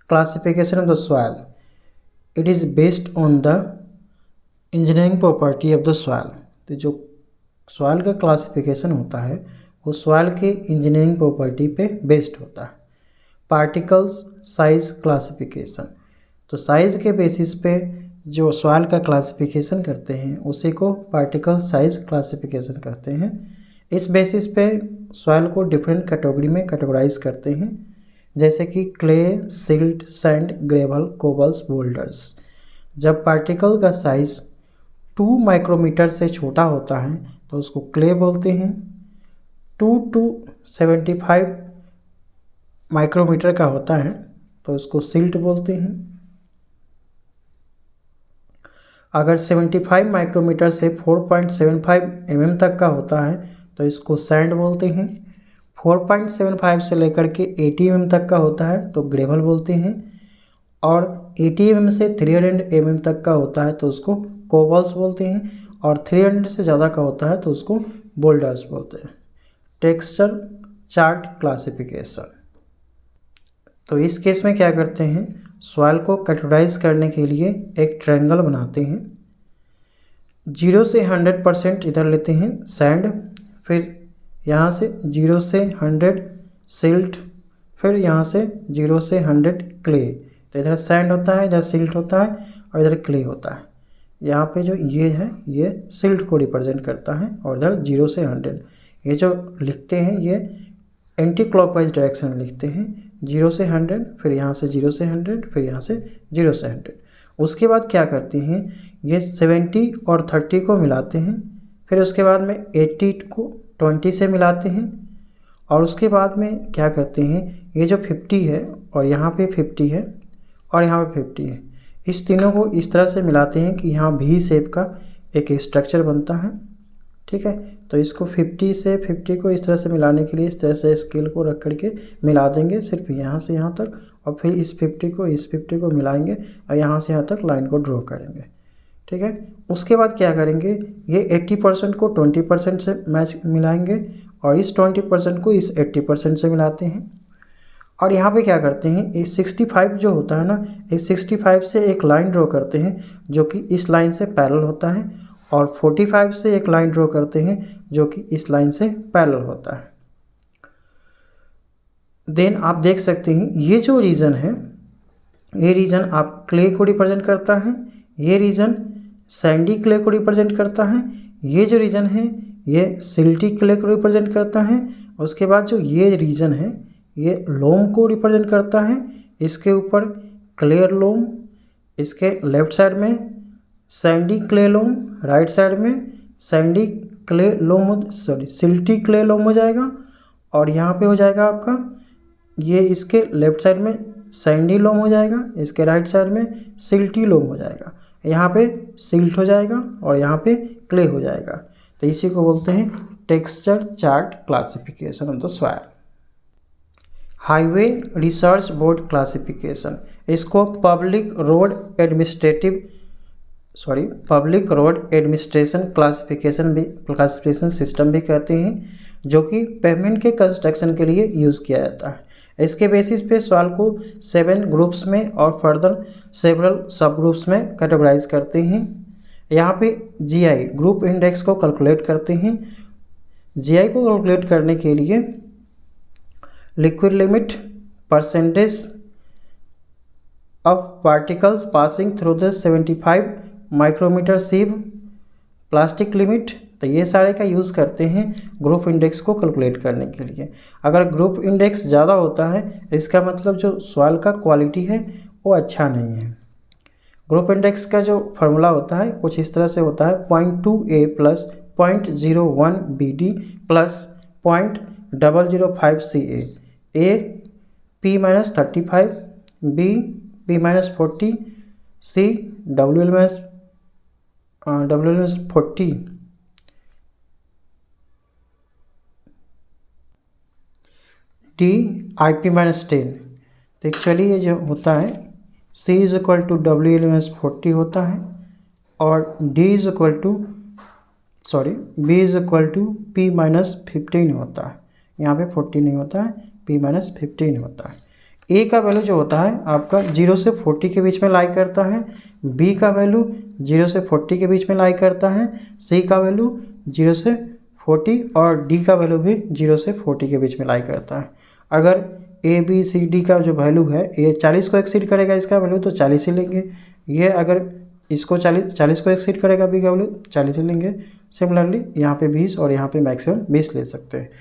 Classification of the soil, it is based on the engineering property of the soil. तो जो soil का classification होता है वो सॉइल के इंजीनियरिंग प्रॉपर्टी पे बेस्ड होता है। पार्टिकल्स साइज क्लासिफिकेशन, तो साइज़ के बेसिस पे जो सॉइल का क्लासिफिकेशन करते हैं उसी को पार्टिकल साइज क्लासिफिकेशन कहते हैं। इस बेसिस पे सॉइल को डिफरेंट कैटेगरी में कैटेगराइज करते हैं, जैसे कि clay, silt, sand, gravel, cobbles, boulders. जब पार्टिकल का साइज 2 माइक्रोमीटर से छोटा होता है तो उसको क्ले बोलते हैं। 2 to 75 माइक्रोमीटर का होता है तो उसको सिल्ट बोलते हैं। अगर 75 माइक्रोमीटर से 4.75 mm तक का होता है तो इसको सैंड बोलते हैं। 4.75 से लेकर के 80 mm तक का होता है तो ग्रेवल बोलते हैं। और 80 mm से 300 mm तक का होता है तो उसको कोबल्स बोलते हैं। और 300 से ज़्यादा का होता है तो उसको बोल्डर्स बोलते हैं। टेक्सचर चार्ट क्लासिफिकेशन, तो इस केस में क्या करते हैं, सॉइल को कैटेगराइज करने के लिए एक ट्रायंगल बनाते हैं। 0 से 100% इधर लेते हैं सैंड, फिर यहाँ से 0 से 100 सिल्ट, फिर यहाँ से 0 से 100 क्ले। तो इधर सैंड होता है, इधर सिल्ट होता है और इधर क्ले होता है। यहाँ पे जो ये है ये सिल्ट को रिप्रेजेंट करता है और इधर 0 से 100। ये जो लिखते हैं ये एंटी क्लॉकवाइज डायरेक्शन में लिखते हैं। 0 से 100, फिर यहाँ से 0 से 100, फिर यहाँ से 0 से 100। उसके बाद क्या करते हैं, ये 70 और 30 को मिलाते हैं। फिर उसके बाद में 80 को 20 से मिलाते हैं। और उसके बाद में क्या करते हैं, ये जो 50 है और यहाँ पे 50 है और यहाँ पे 50 है, इस तीनों को इस तरह से मिलाते हैं कि यहाँ भी शेप का एक स्ट्रक्चर बनता है। ठीक है, तो इसको 50 से 50 को इस तरह से मिलाने के लिए इस तरह से स्केल को रख करके मिला देंगे, सिर्फ यहाँ से यहाँ तक। और फिर इस 50 को मिलाएंगे और यहाँ से यहाँ तक लाइन को ड्रॉ करेंगे। ठीक है, उसके बाद क्या करेंगे, ये 80% को 20% से मैच मिलाएंगे और इस 20% को इस 80% से मिलाते हैं। और यहाँ पे क्या करते हैं, ये 65 जो होता है ना, इस 65 से एक लाइन ड्रॉ करते हैं जो कि इस लाइन से पैरेलल होता है। और 45 से एक लाइन ड्रॉ करते हैं जो कि इस लाइन से पैरेलल होता है। देन आप देख सकते हैं ये जो रीजन है, ये रीजन आप क्ले को रिप्रेजेंट करता है, ये रीजन सैंडी क्ले को रिप्रेजेंट करता है, ये जो रीजन है ये सिल्टी क्ले को रिप्रेजेंट करता है। उसके बाद जो ये रीजन है ये लोम को रिप्रेजेंट करता है। इसके ऊपर क्लियर लोम, इसके लेफ्ट साइड में सैंडी क्ले लोम, राइट साइड में सैंडी क्ले लोम, सिल्टी क्ले लोम हो जाएगा। और यहाँ पे हो जाएगा आपका ये इसके लेफ्ट साइड में सैंडी लोम हो जाएगा, इसके राइट साइड में सिल्टी लोम हो जाएगा। यहाँ पे सिल्ट हो जाएगा और यहाँ पे क्ले हो जाएगा। तो इसी को बोलते हैं texture chart classification of the soil. Highway research board classification, इसको public road administration classification system भी कहते हैं, जो कि पेवमेंट के कंस्ट्रक्शन के लिए यूज़ किया जाता है। इसके बेसिस पे सॉइल को 7 ग्रुप्स में और फर्दर सेवरल सब ग्रुप्स में कैटेगराइज करते हैं। यहाँ पे जीआई ग्रुप इंडेक्स को कैलकुलेट करते हैं। जीआई को कैलकुलेट करने के लिए liquid limit, percentage of particles passing through the 75 micrometre sieve, plastic limit, तो ये सारे का यूज़ करते हैं ग्रुप इंडेक्स को कैलकुलेट करने के लिए। अगर ग्रुप इंडेक्स ज़्यादा होता है इसका मतलब जो सॉइल का क्वालिटी है वो अच्छा नहीं है। ग्रुप इंडेक्स का जो फार्मूला होता है कुछ इस तरह से होता है 0.2A plus 0.01BD plus 0.005CA, A P-35, B P-40, C WL-40, D IP-10। तो एक्चुअली ये जो होता है C is equal to WL-40 होता है और B is equal to P-15 होता है। यहाँ पे 40 नहीं होता है, P-15 होता है। ए का वैल्यू जो होता है आपका 0 से 40 के बीच में लाई करता है, बी का वैल्यू 0 से 40 के बीच में लाई करता है, सी का वैल्यू 0 से 40 और डी का वैल्यू भी 0 से 40 के बीच में लाई करता है। अगर ए बी सी डी का जो वैल्यू है ये 40 को एक्सीड करेगा इसका वैल्यू तो 40 ही लेंगे, ये अगर इसको 40 को एक्सीड करेगा बी का वैल्यू 40 ही लेंगे। सिमिलरली यहाँ पे 20 और यहाँ पे मैक्सिमम 20 ले सकते हैं।